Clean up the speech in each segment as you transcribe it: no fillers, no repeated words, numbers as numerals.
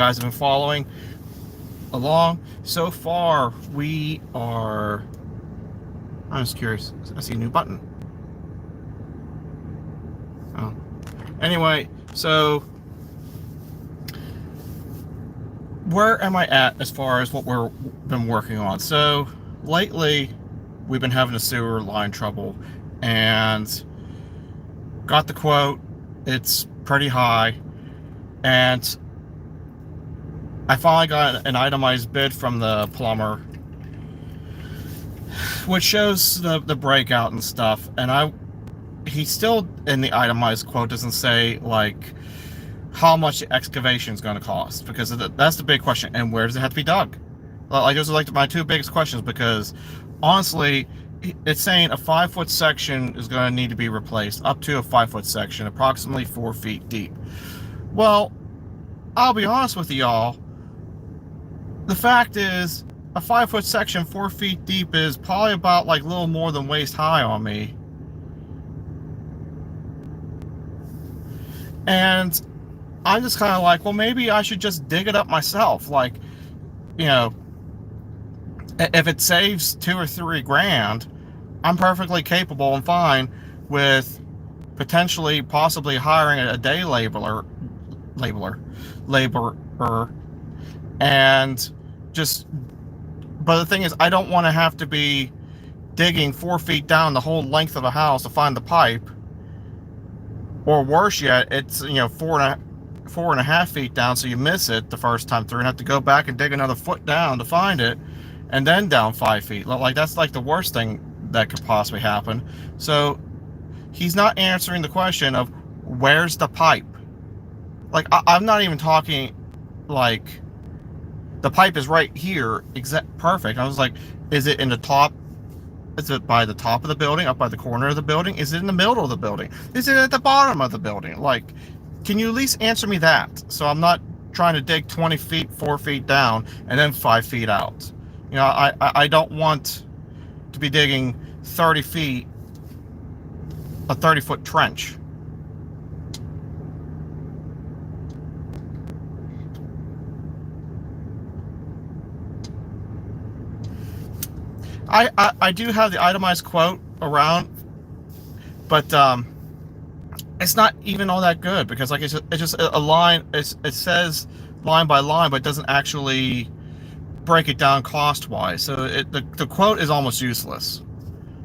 guys have been following along. So far, we are... I'm just curious. I see a new button. Oh. Anyway, so where am I at as far as what we've been working on? So lately, we've been having a sewer line trouble, and got the quote. It's pretty high, and I finally got an itemized bid from the plumber, which shows the breakout and stuff. And he still, in the itemized quote, doesn't say like how much the excavation is going to cost, because that's the big question. And where does it have to be dug? Like, those are like my two biggest questions, because honestly, it's saying a 5-foot section is going to need to be replaced, up to a 5-foot section, approximately 4 feet deep. Well, I'll be honest with y'all. The fact is, a 5-foot section 4 feet deep is probably about like a little more than waist high on me. And I'm just kind of like, well, maybe I should just dig it up myself. Like, you know, if it saves $2 or $3 grand, I'm perfectly capable and fine with possibly hiring a day laborer, and just. But the thing is, I don't want to have to be digging 4 feet down the whole length of the house to find the pipe, or worse yet, it's 4.5 feet down, so you miss it the first time through and have to go back and dig another foot down to find it, and then down 5 feet. Like, that's like the worst thing that could possibly happen. So he's not answering the question of where's the pipe. Like, I'm not even talking like the pipe is right here, perfect. I was like, is it in the top? Is it by the top of the building, up by the corner of the building? Is it in the middle of the building? Is it at the bottom of the building? Like, can you at least answer me that? So I'm not trying to dig 20 feet, 4 feet down, and then 5 feet out. You know, I don't want to be digging 30 feet, a 30-foot trench. I do have the itemized quote around, but it's not even all that good, because like it's just a line. It says line by line, but it doesn't actually break it down cost wise. So the quote is almost useless.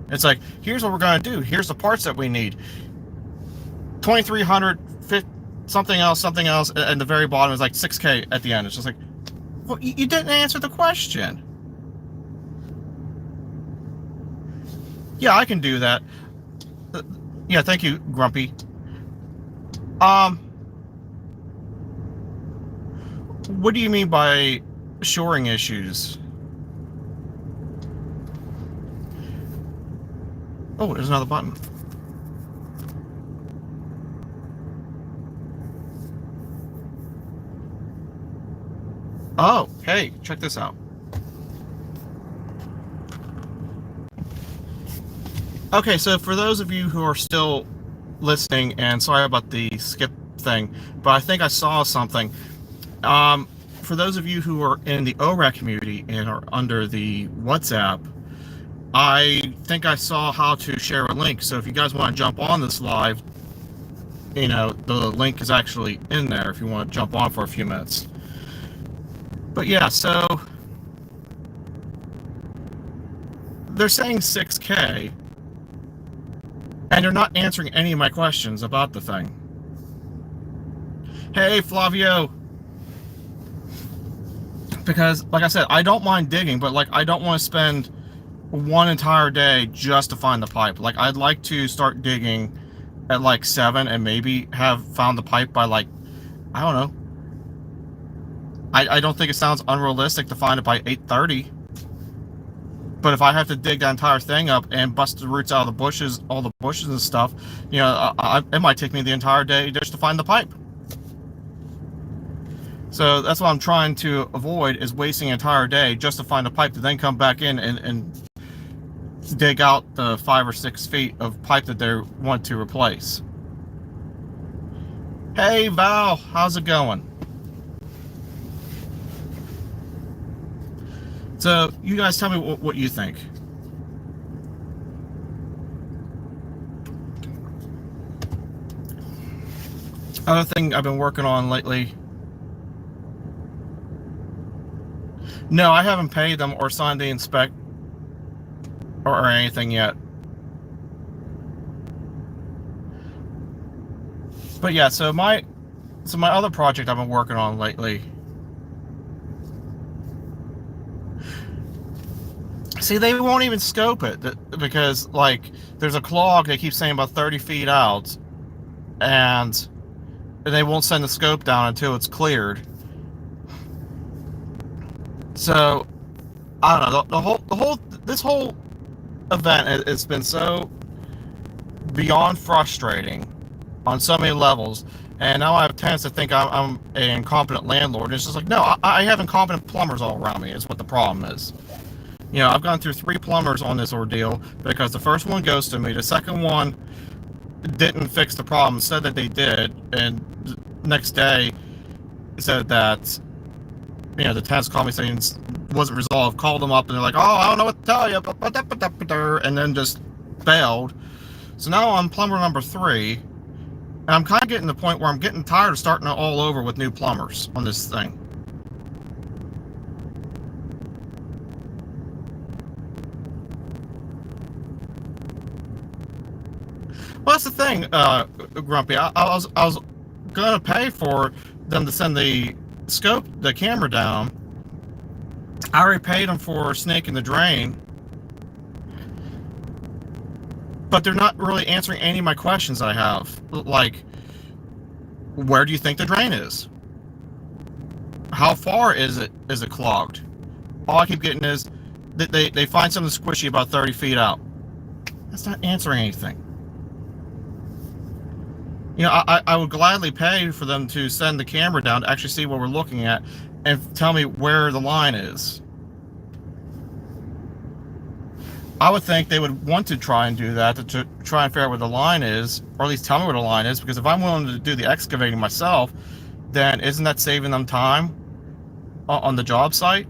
It's like, here's what we're going to do. Here's the parts that we need. 2,300, something else, and the very bottom is like $6K at the end. It's just like, well, you didn't answer the question. Yeah, I can do that. Yeah, thank you, Grumpy. What do you mean by shoring issues? Oh, there's another button. Oh, hey, check this out. Okay, so for those of you who are still listening, and sorry about the skip thing, but I think I saw something. For those of you who are in the OREC community and are under the WhatsApp, I think I saw how to share a link. So if you guys want to jump on this live, you know, the link is actually in there if you want to jump on for a few minutes. But yeah, so they're saying 6K, and they're not answering any of my questions about the thing. Hey, Flavio. Because, like I said, I don't mind digging, but like, I don't want to spend one entire day just to find the pipe. Like, I'd like to start digging at like 7 and maybe have found the pipe by like, I don't know. I don't think it sounds unrealistic to find it by 8:30. But if I have to dig that entire thing up and bust the roots out of the bushes, all the bushes and stuff, you know, it might take me the entire day just to find the pipe. So that's what I'm trying to avoid, is wasting an entire day just to find a pipe to then come back in and dig out the 5 or 6 feet of pipe that they want to replace. Hey, Val, how's it going? So you guys tell me what you think. Other thing I've been working on lately. No, I haven't paid them or signed the inspect or anything yet. But yeah, so my other project I've been working on lately. See, they won't even scope it because, like, there's a clog they keep saying about 30 feet out, and they won't send the scope down until it's cleared. So I don't know. This whole event has been so beyond frustrating on so many levels, and now I have tenants to think I'm an incompetent landlord. And it's just like, no, I have incompetent plumbers all around me. Is what the problem is. You know, I've gone through 3 plumbers on this ordeal because the first one ghosted me, the second one didn't fix the problem, said that they did, and the next day said that, you know, the tenants called me saying it wasn't resolved, called them up, and they're like, oh, I don't know what to tell you, and then just bailed. So now I'm plumber number 3, and I'm kind of getting to the point where I'm getting tired of starting all over with new plumbers on this thing. Well, that's the thing, Grumpy. I was gonna pay for them to send the camera down. I already paid them for snaking the drain, but they're not really answering any of my questions I have. Like, where do you think the drain is? How far is it clogged? All I keep getting is that they find something squishy about 30 feet out. That's not answering anything. You know, I would gladly pay for them to send the camera down to actually see what we're looking at and tell me where the line is. I would think they would want to try and do that, to try and figure out where the line is, or at least tell me where the line is, because if I'm willing to do the excavating myself, then isn't that saving them time on the job site?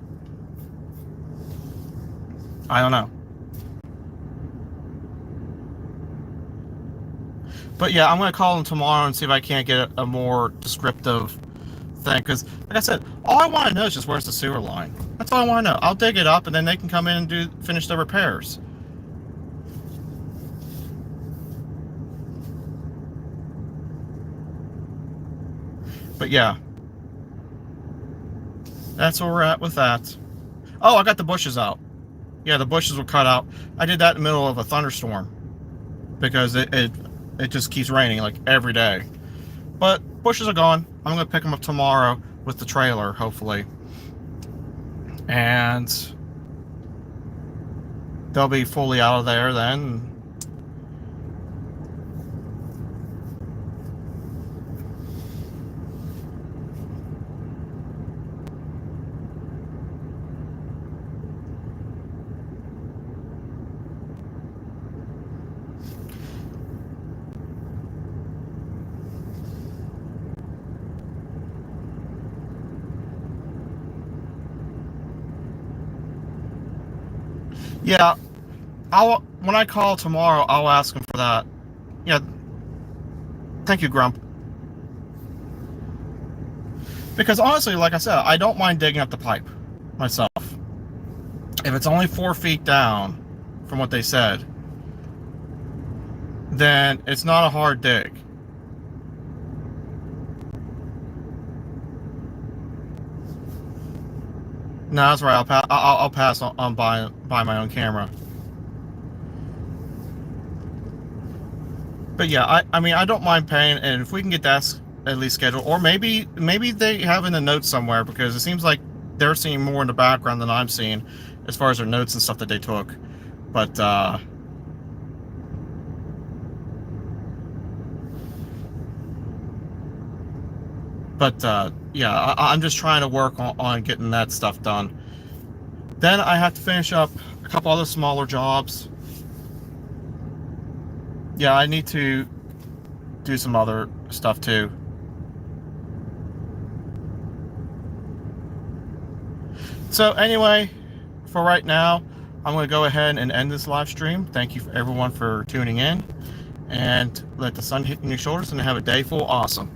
I don't know. But yeah, I'm going to call them tomorrow and see if I can't get a more descriptive thing. Because, like I said, all I want to know is just where's the sewer line. That's all I want to know. I'll dig it up, and then they can come in and finish the repairs. But yeah, that's where we're at with that. Oh, I got the bushes out. Yeah, the bushes were cut out. I did that in the middle of a thunderstorm because it just keeps raining like every day. But bushes are gone. I'm going to pick them up tomorrow with the trailer, hopefully. And they'll be fully out of there then. Yeah, when I call tomorrow, I'll ask him for that. Yeah, thank you, Grump. Because honestly, like I said, I don't mind digging up the pipe myself. If it's only 4 feet down, from what they said, then it's not a hard dig. No, that's right. I'll pass on buying my own camera. But yeah, I mean, I don't mind paying, and if we can get that at least scheduled, or maybe they have in the notes somewhere, because it seems like they're seeing more in the background than I'm seeing as far as their notes and stuff that they took. But yeah, I'm just trying to work on getting that stuff done. Then I have to finish up a couple other smaller jobs. Yeah, I need to do some other stuff too. So anyway, for right now, I'm going to go ahead and end this live stream. Thank you for everyone for tuning in, and let the sun hit in your shoulders and have a day full awesome.